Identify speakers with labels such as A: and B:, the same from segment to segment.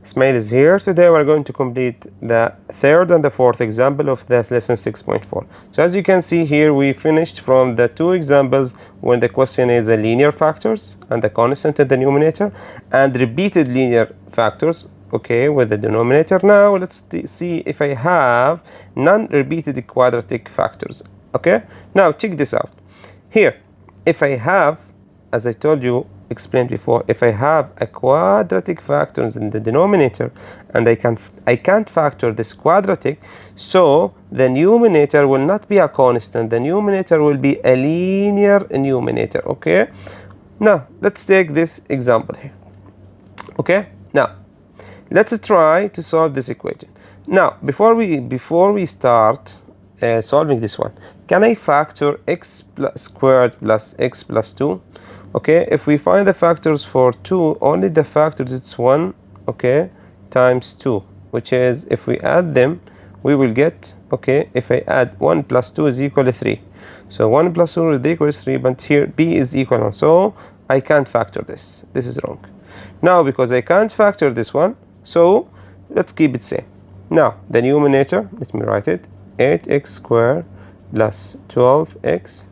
A: Ismail is here. Today we're going to complete the third and the fourth example of this lesson 6.4. So as you can see here, we finished from the two examples when the question is a linear factors and the constant in the numerator, and repeated linear factors, okay, with the denominator. Now let's see if I have non-repeated quadratic factors. Okay, now check this out. Here, if I have, as I told you, explained before, if I have a quadratic factors in the denominator and I can't factor this quadratic, so the numerator will not be a constant, the numerator will be a linear numerator. Okay, now let's take this example here. Okay, now let's try to solve this equation. Now before we start solving this one, can I factor x squared plus x plus 2? Okay, if we find the factors for 2, only the factors it's 1, okay, times 2, which is, if we add them, we will get, okay, if I add 1 plus 2 is equal to 3. So 1 plus 2 is equal to 3, but here b is equal to 1. So I can't factor this. This is wrong. Now, because I can't factor this one, so let's keep it same. Now, the numerator, let me write it, 8x squared plus 12x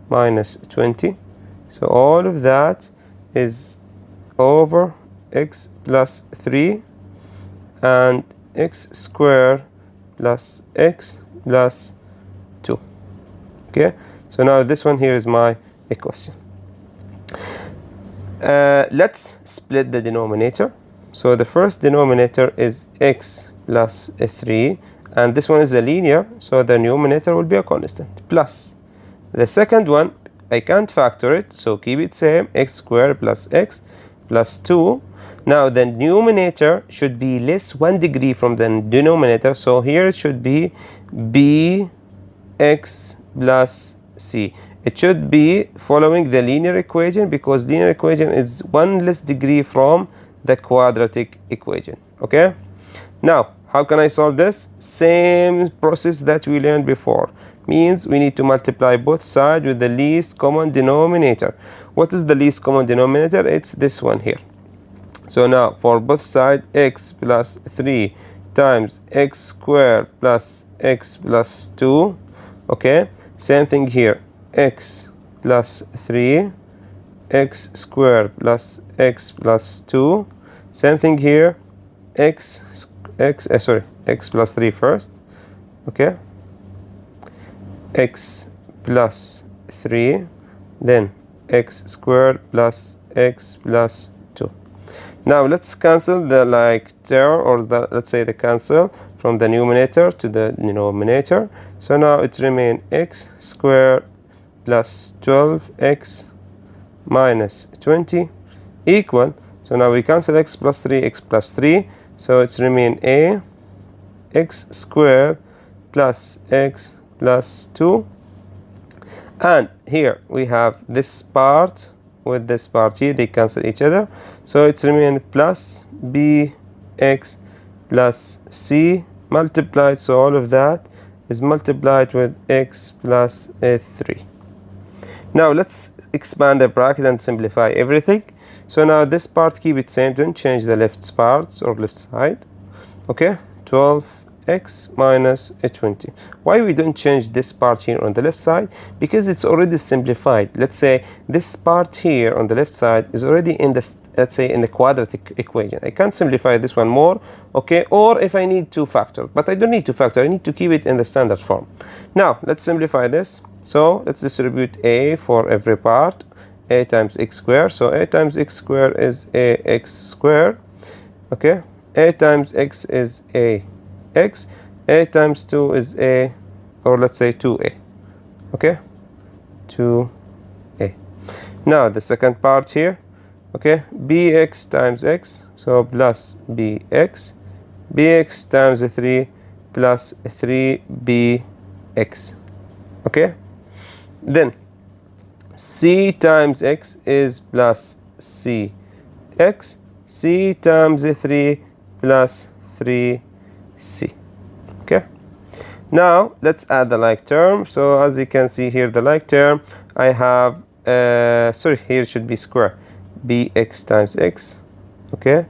A: minus 20. So all of that is over x plus 3 and x squared plus x plus 2. Okay, so now this one here is my equation. Let's split the denominator. So the first denominator is x plus 3, and this one is a linear, so the numerator will be a constant, plus the second one, I can't factor it, so keep it same, x squared plus x plus 2. Now the numerator should be less 1 degree from the denominator, so here it should be bx plus c. It should be following the linear equation, because linear equation is 1 less degree from the quadratic equation. Okay, now how can I solve this? Same process that we learned before. Means we need to multiply both sides with the least common denominator. What is the least common denominator? It's this one here. So now for both sides, x plus 3 times x squared plus x plus 2. Okay, same thing here, x plus 3, x squared plus x plus 2. Same thing here, x plus 3 first. Okay, x plus 3, then x squared plus x plus 2. Now let's cancel the like term, or the, let's say the cancel from the numerator to the denominator. So now it remains x squared plus 12x minus 20 equal, so now we cancel x plus 3, so it's remain a x squared plus x plus 2, and here we have this part with this part here, they cancel each other, so it's remain plus bx plus c multiplied, so all of that is multiplied with x plus 3. Now let's expand the bracket and simplify everything. So now this part keep it same, don't change the left parts or left side. Okay, 12x minus 20. Why we don't change this part here on the left side? Because it's already simplified. Let's say this part here on the left side is already in the, let's say, in the quadratic equation. I can't simplify this one more, okay? Or if I need to factor, but I don't need to factor, I need to keep it in the standard form. Now let's simplify this. So let's distribute a for every part, a times x squared. So a times x squared is ax squared. Okay, a times x is ax, a times 2 is a, or let's say 2a. Okay, 2a. Now the second part here, okay, bx times x, so plus bx, bx times 3 plus 3bx. Okay, then c times x is plus cx, c times 3 plus 3c. Okay, now let's add the like term. So as you can see here, the like term, I have sorry, here should be square, bx times x, okay,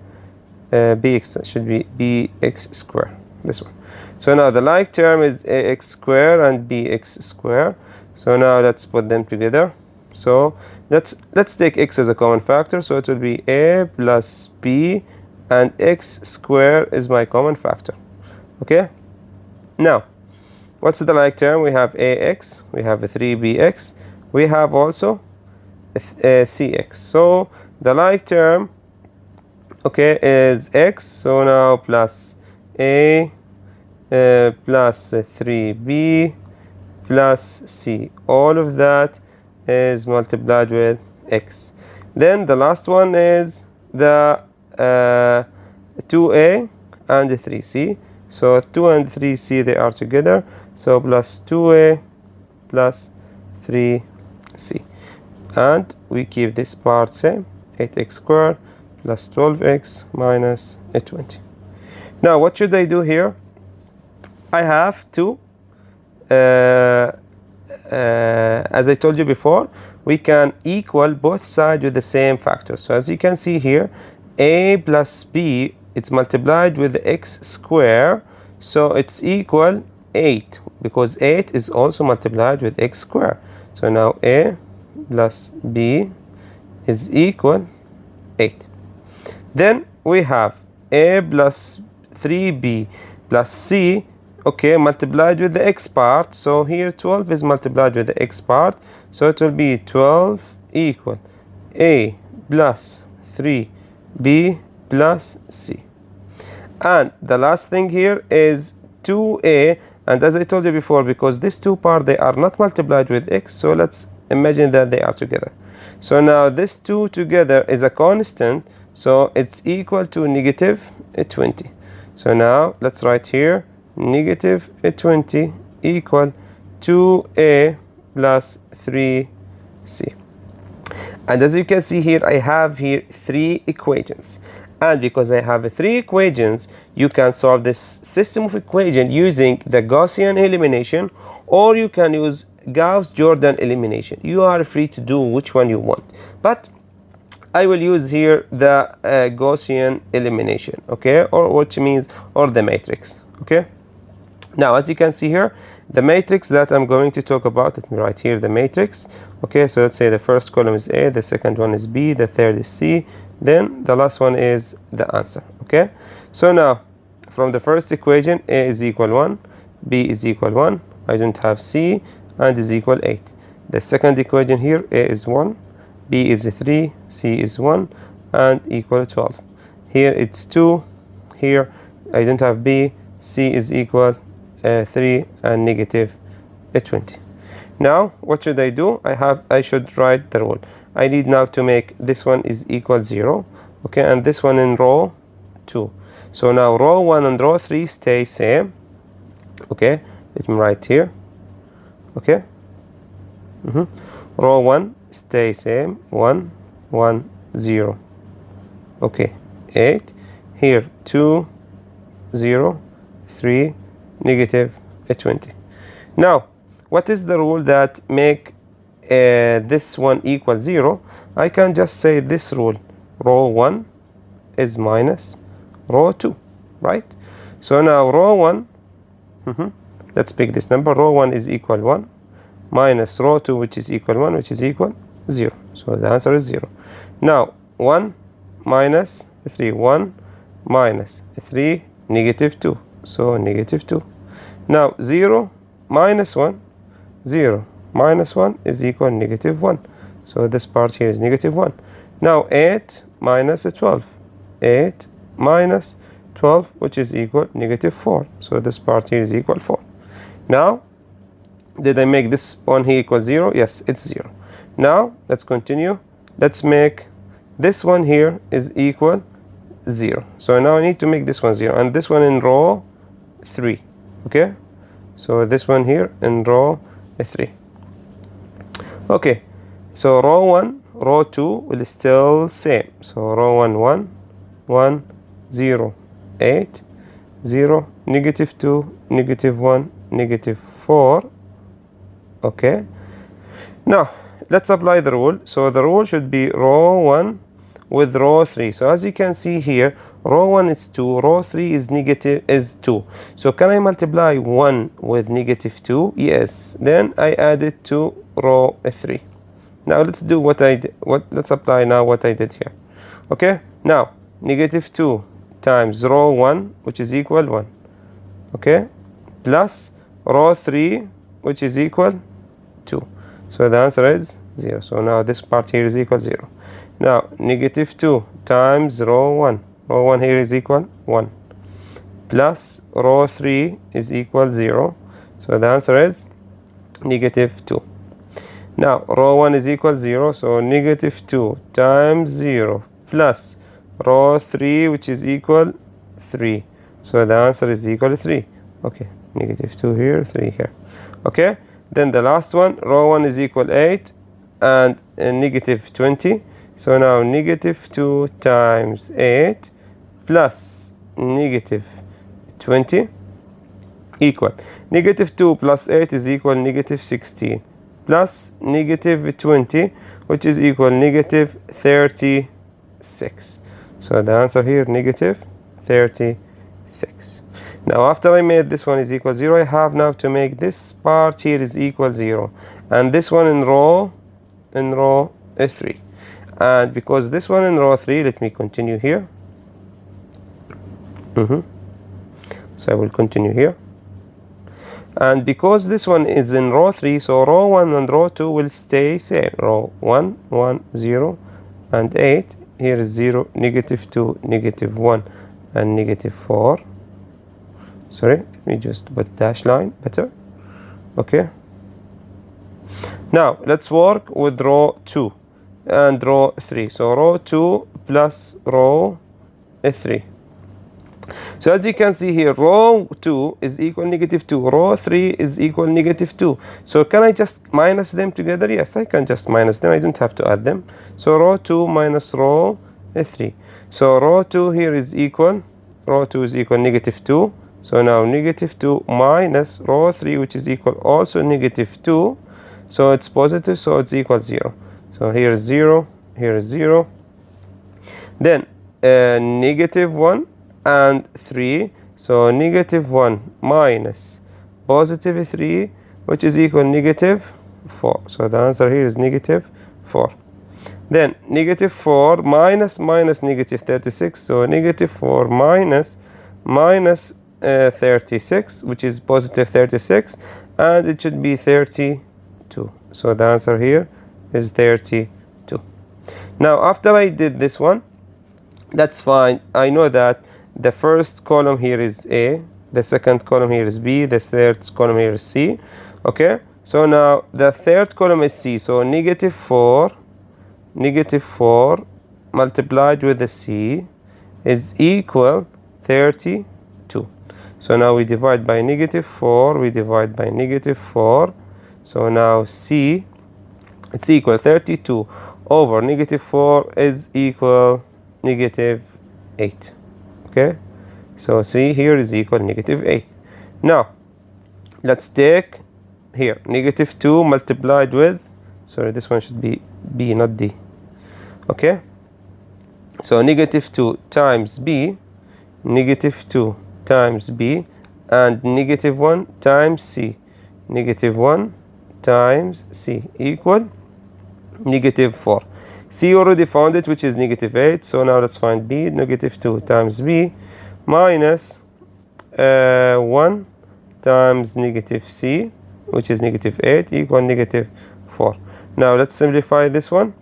A: bx should be bx square, this one. So now the like term is ax square and bx square. So now let's put them together. So let's take x as a common factor, so it will be a plus b and x square is my common factor. Okay, now what's the like term? We have ax, we have a 3bx, we have also cx. So the like term, okay, is x. So now plus a plus 3b plus c, all of that is multiplied with x. Then the last one is the 2a and 3c. So 2 and 3c, they are together, so plus 2a plus 3c, and we keep this part same, 8x squared plus 12x minus 20. Now what should I do here? I have to as I told you before, we can equal both sides with the same factor. So as you can see here, a plus b, it's multiplied with x square, so it's equal 8, because 8 is also multiplied with x square. So now a plus b is equal 8. Then we have a plus 3b plus c, okay, multiplied with the x part. So here 12 is multiplied with the x part, so it will be 12 equal a plus 3b plus c. And the last thing here is 2a, and as I told you before, because these two parts, they are not multiplied with x, so let's imagine that they are together. So now this 2 together is a constant, so it's equal to negative 20. So now let's write here negative 20 equal 2a plus 3c. And as you can see here, I have here 3 equations. And because I have 3 equations, you can solve this system of equation using the Gaussian elimination, or you can use Gauss-Jordan elimination. You are free to do which one you want. But I will use here the Gaussian elimination, okay, or which means, or the matrix, okay. Now as you can see here, the matrix that I'm going to talk about, let me write here the matrix, okay. So let's say the first column is A, the second one is B, the third is C, then the last one is the answer, okay. So now from the first equation, A is equal 1, B is equal 1, I don't have C, and is equal 8. The second equation here, A is 1, B is 3, C is 1, and equal 12. Here it's 2, here I don't have B, C is equal 3 and negative 20. Now what should I do? I should write the rule. I need now to make this one is equal 0, okay, and this one in row 2. So now row 1 and row 3 stay same, okay. Let me write here, okay. Row 1 stay same, 1 1 0, okay, 8, here 2 0 3 negative 20. Now what is the rule that make this one equal 0? I can just say this rule, row 1 is minus row 2, right? So now row 1, let's pick this number, row 1 is equal 1 minus row 2, which is equal 1, which is equal 0. So the answer is 0. Now 1 minus 3, 1 minus 3, negative 2, so negative 2. Now 0 minus 1, 0 minus 1 is equal negative 1. So this part here is negative 1. Now 8 minus 12, 8 minus 12, which is equal negative 4. So this part here is equal 4. Now, did I make this one here equal 0? Yes, it's 0. Now let's continue. Let's make this one here is equal 0. So now I need to make this one 0, and this one in row 3, okay. So this one here in row 3. Okay, so row 1, row 2 will still same. So row 1 1 1 0 8 0 negative 2 negative 1 negative 4, okay. Now let's apply the rule. So the rule should be row 1 with row 3. So as you can see here, Row 1 is 2, row 3 is negative is 2. So can I multiply 1 with negative 2? Yes. Then I add it to row 3. Now let's do what I did. Let's apply now what I did here. Okay? Now negative 2 times row 1, which is equal 1. Okay? Plus row 3, which is equal 2. So the answer is 0. So now this part here is equal 0. Now negative 2 times row 1. Row 1 here is equal 1. Plus row 3 is equal 0. So the answer is negative 2. Now row 1 is equal 0. So negative 2 times 0 plus row 3, which is equal 3. So the answer is equal to 3. Okay, negative 2 here, 3 here. Okay, then the last one, row 1 is equal 8 and negative 20. So now negative 2 times 8 plus negative 20 equal negative 2 plus 8 is equal negative 16 plus negative 20, which is equal negative 36. So the answer here negative 36. Now after I made this one is equal 0, I have now to make this part here is equal 0 and this one in row 3. And because this one in row 3, let me continue here. So I will continue here. And because this one is in row 3, so row 1 and row 2 will stay same. Row 1, 1, 0, and 8. Here is 0, negative 2, negative 1, and negative 4. Sorry, let me just put dash line better. Okay. Now let's work with row 2 and row 3. So row 2 plus row 3. So as you can see here, row 2 is equal negative 2, row 3 is equal negative 2. So can I just minus them together? Yes, I can just minus them. I don't have to add them. So row 2 minus row 3. So row 2 here is equal, row 2 is equal negative 2. So now negative 2 minus row 3, which is equal also negative 2. So it's positive, so it's equal 0. So here is 0, here is 0. Then negative 1 and 3. So negative 1 minus positive 3, which is equal negative 4. So the answer here is negative 4. Then negative 4 minus negative 36. So negative 4 minus 36, which is positive 36, and it should be 32. So the answer here is 32. Now after I did this one, that's fine. I know that the first column here is A, the second column here is B, the third column here is C. Okay, so now the third column is C. So negative 4 multiplied with the C is equal 32. So now we divide by negative 4, we divide by negative 4. So now C, it's equal 32 over negative 4 is equal negative 8. Okay, so C here is equal negative 8. Now let's take here negative 2 multiplied with, sorry, this one should be B, not D. Okay, so negative 2 times B, negative 2 times B, and negative 1 times C, negative 1 times C equal negative 4. C already found it, which is negative 8. So now let's find B. Negative 2 times B minus 1 times negative C, which is negative 8, equal negative 4. Now let's simplify this one.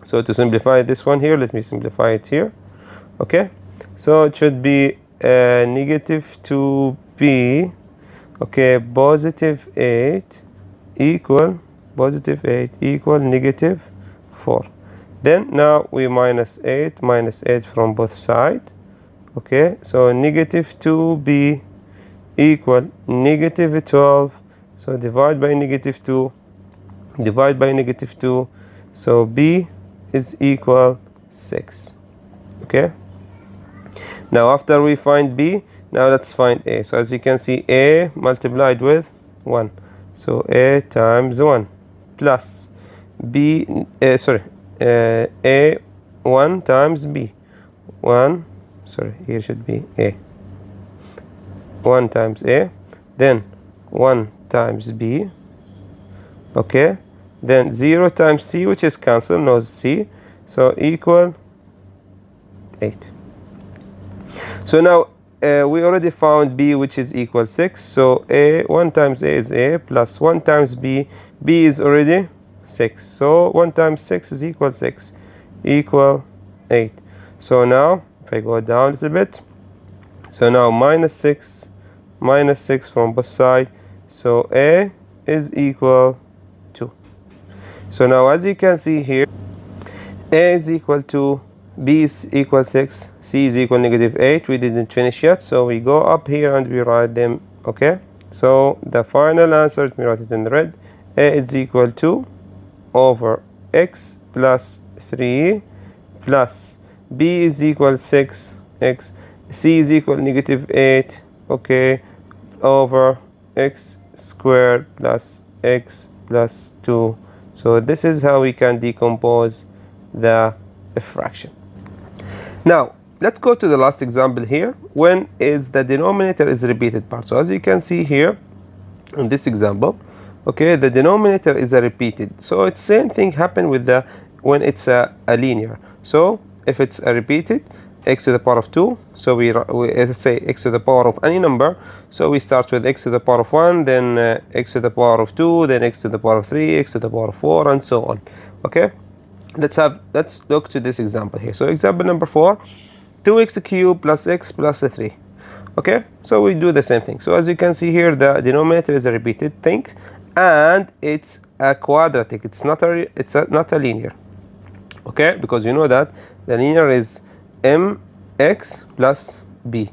A: So to simplify this one here, let me simplify it here. Okay, so it should be negative 2B, okay, positive 8 equal negative 4. Then now we minus 8 from both sides. Okay, so negative 2B equal negative 12. So divide by negative 2, divide by negative 2. So B is equal 6. Okay, now after we find B, now let's find A. So as you can see, A multiplied with 1. So A times 1 plus B, A 1 times B. 1, sorry, here should be a. 1 times a, then 1 times b, okay, then 0 times c, which is cancelled, no c, so equal 8. So now we already found b, which is equal 6, so a, 1 times a is a, plus 1 times b, b is already 6, so 1 times 6 is equal 6, equal 8. So now if I go down a little bit, so now minus 6 from both sides, so a is equal 2. So now as you can see here, a is equal to, b is equal 6, c is equal -8. We didn't finish yet, so we go up here and we write them, okay? So the final answer, let me write it in red, a is equal to over x plus 3 plus b is equal 6x, c is equal -8, okay, over x squared plus x plus 2. So this is how we can decompose the fraction. Now let's go to the last example here, when is the denominator is repeated part. So as you can see here in this example, okay, the denominator is a repeated, so it's same thing happen with the when it's a linear. So if it's a repeated, x to the power of 2, so we let's say x to the power of any number, so we start with x to the power of 1, then x to the power of 2, then x to the power of 3, x to the power of 4, and so on. Okay, let's look to this example here. So example number 4, 2x cubed plus x plus 3. Okay, so we do the same thing. So as you can see here, the denominator is a repeated thing, and it's a quadratic, it's not a linear. Okay, because you know that the linear is mx plus b,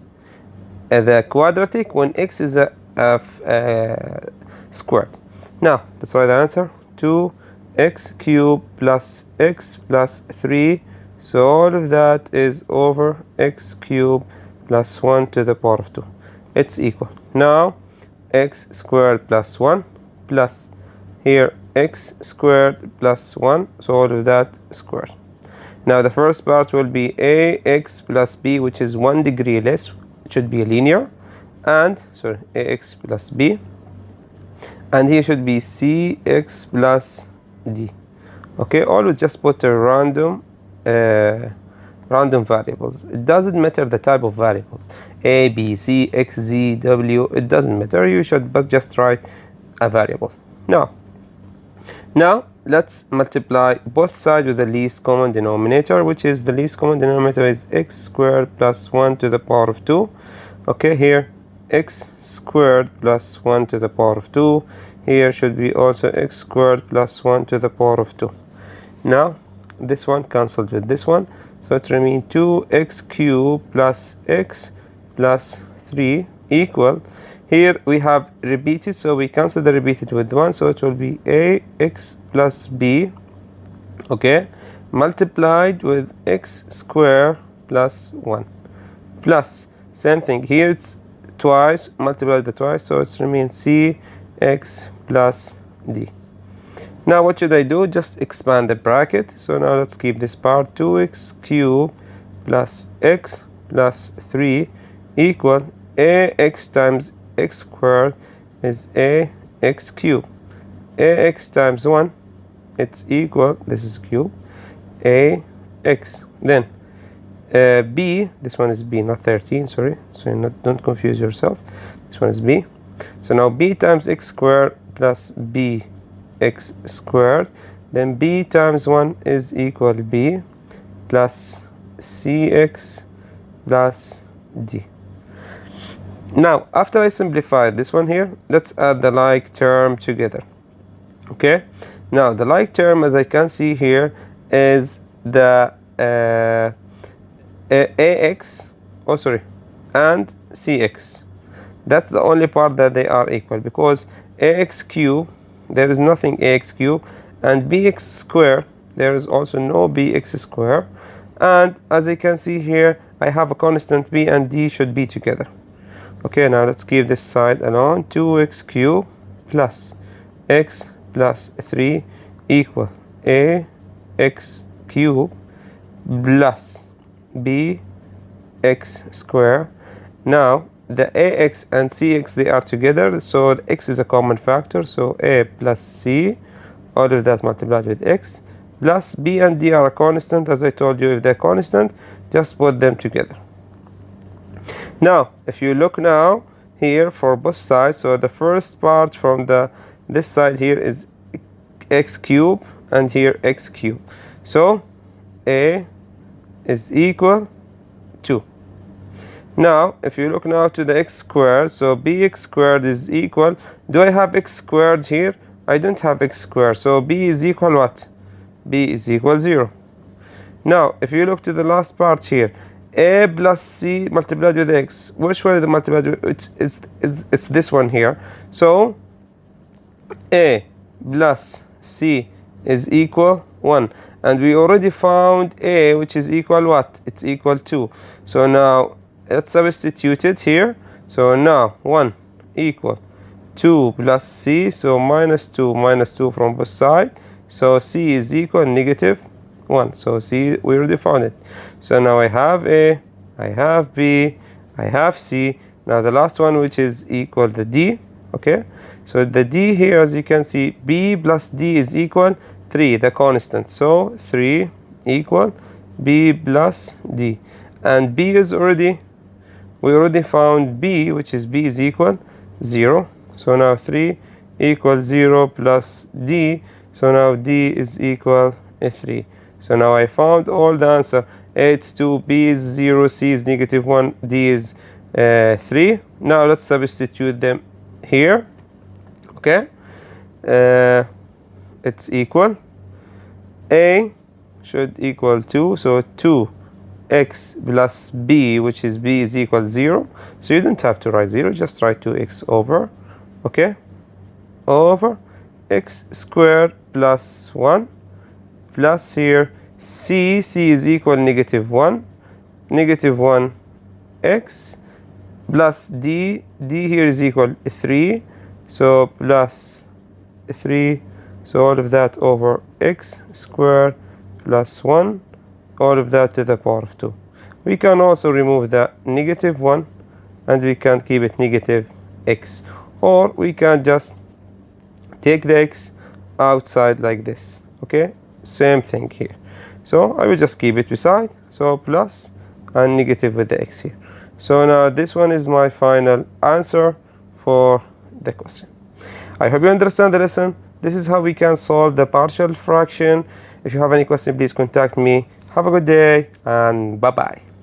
A: the quadratic when x is a squared. Now let's write the answer, 2x cubed plus x plus 3, so all of that is over x cubed plus 1 to the power of 2. It's equal, now x squared plus 1 plus here x squared plus 1, so all of that squared. Now the first part will be ax plus b, which is 1 degree less, it should be linear, and sorry, ax plus b, and here should be cx plus d. Okay, always just put a random variables. It doesn't matter the type of variables, a, b, c, x, z, w, it doesn't matter. You should but just write a variable. Now let's multiply both sides with the least common denominator, which is the least common denominator is x squared plus 1 to the power of 2. Okay, here x squared plus 1 to the power of 2, here should be also x squared plus 1 to the power of 2. Now this one cancelled with this one, so it remains 2x cubed plus x plus 3 equal, here we have repeated, so we cancel the repeated with 1, so it will be ax plus b, okay, multiplied with x squared plus 1, plus same thing here, it's twice, multiply the twice, so it remains cx plus d. Now what should I do? Just expand the bracket. So now let's keep this part, 2x cubed plus x plus 3 equal ax times x squared is ax cubed, ax times 1, it's equal, this is cube, ax, then b, this one is b, not 13, sorry, so don't confuse yourself, this one is b, so now b times x squared plus b x squared, then b times 1 is equal b plus cx plus d. Now after I simplify this one here, let's add the like term together. Okay, now the like term, as I can see here, is the ax, oh sorry, and cx. That's the only part that they are equal, because ax cubed, there is nothing ax cubed, and bx squared, there is also no bx squared, and as I can see here, I have a constant b and d should be together. Okay, now let's keep this side alone, 2x cubed plus x plus 3 equal ax cubed plus b x squared. Now the ax and cx, they are together, so the x is a common factor, so a plus c, all of that multiplied with x, plus b and d are a constant. As I told you, if they're constant, just put them together. Now if you look now here for both sides, so the first part from this side here is x cubed, and here x cubed, so a is equal 2. Now if you look now to the x squared, so bx squared is equal, do I have x squared here? I don't have x squared, so b is equal what? B is equal 0. Now if you look to the last part here, a plus c multiplied with x, which one is the multiplied with? It's this one here, so a plus c is equal 1, and we already found a, which is equal what? It's equal 2. So now let's substitute it here, so now 1 equal 2 plus c, so minus 2 from both sides, so c is equal negative 1. So c, we already found it. So now I have a, I have b, I have c. Now the last one, which is equal the d. Okay, so the d here, as you can see, b plus d is equal 3, the constant, so 3 equal b plus d, and b is already, we already found b, which is b is equal 0. So now 3 equals 0 plus d, so now d is equal 3. So now I found all the answer. A it's 2, b is 0, c is negative 1, d is 3. Now let's substitute them here. Okay, it's equal, a should equal 2, so 2x plus b, which is b is equal 0. So you don't have to write 0, just write 2x over, okay, over x squared plus 1, plus here c is equal negative 1 x, plus d here is equal 3, so plus 3, so all of that over x squared plus 1, all of that to the power of 2. We can also remove the negative 1, and we can keep it negative x, or we can just take the x outside like this. Okay, same thing here. So I will just keep it beside, so plus and negative with the x here. So now this one is my final answer for the question. I hope you understand the lesson. This is how we can solve the partial fraction. If you have any question, please contact me. Have a good day, and bye bye.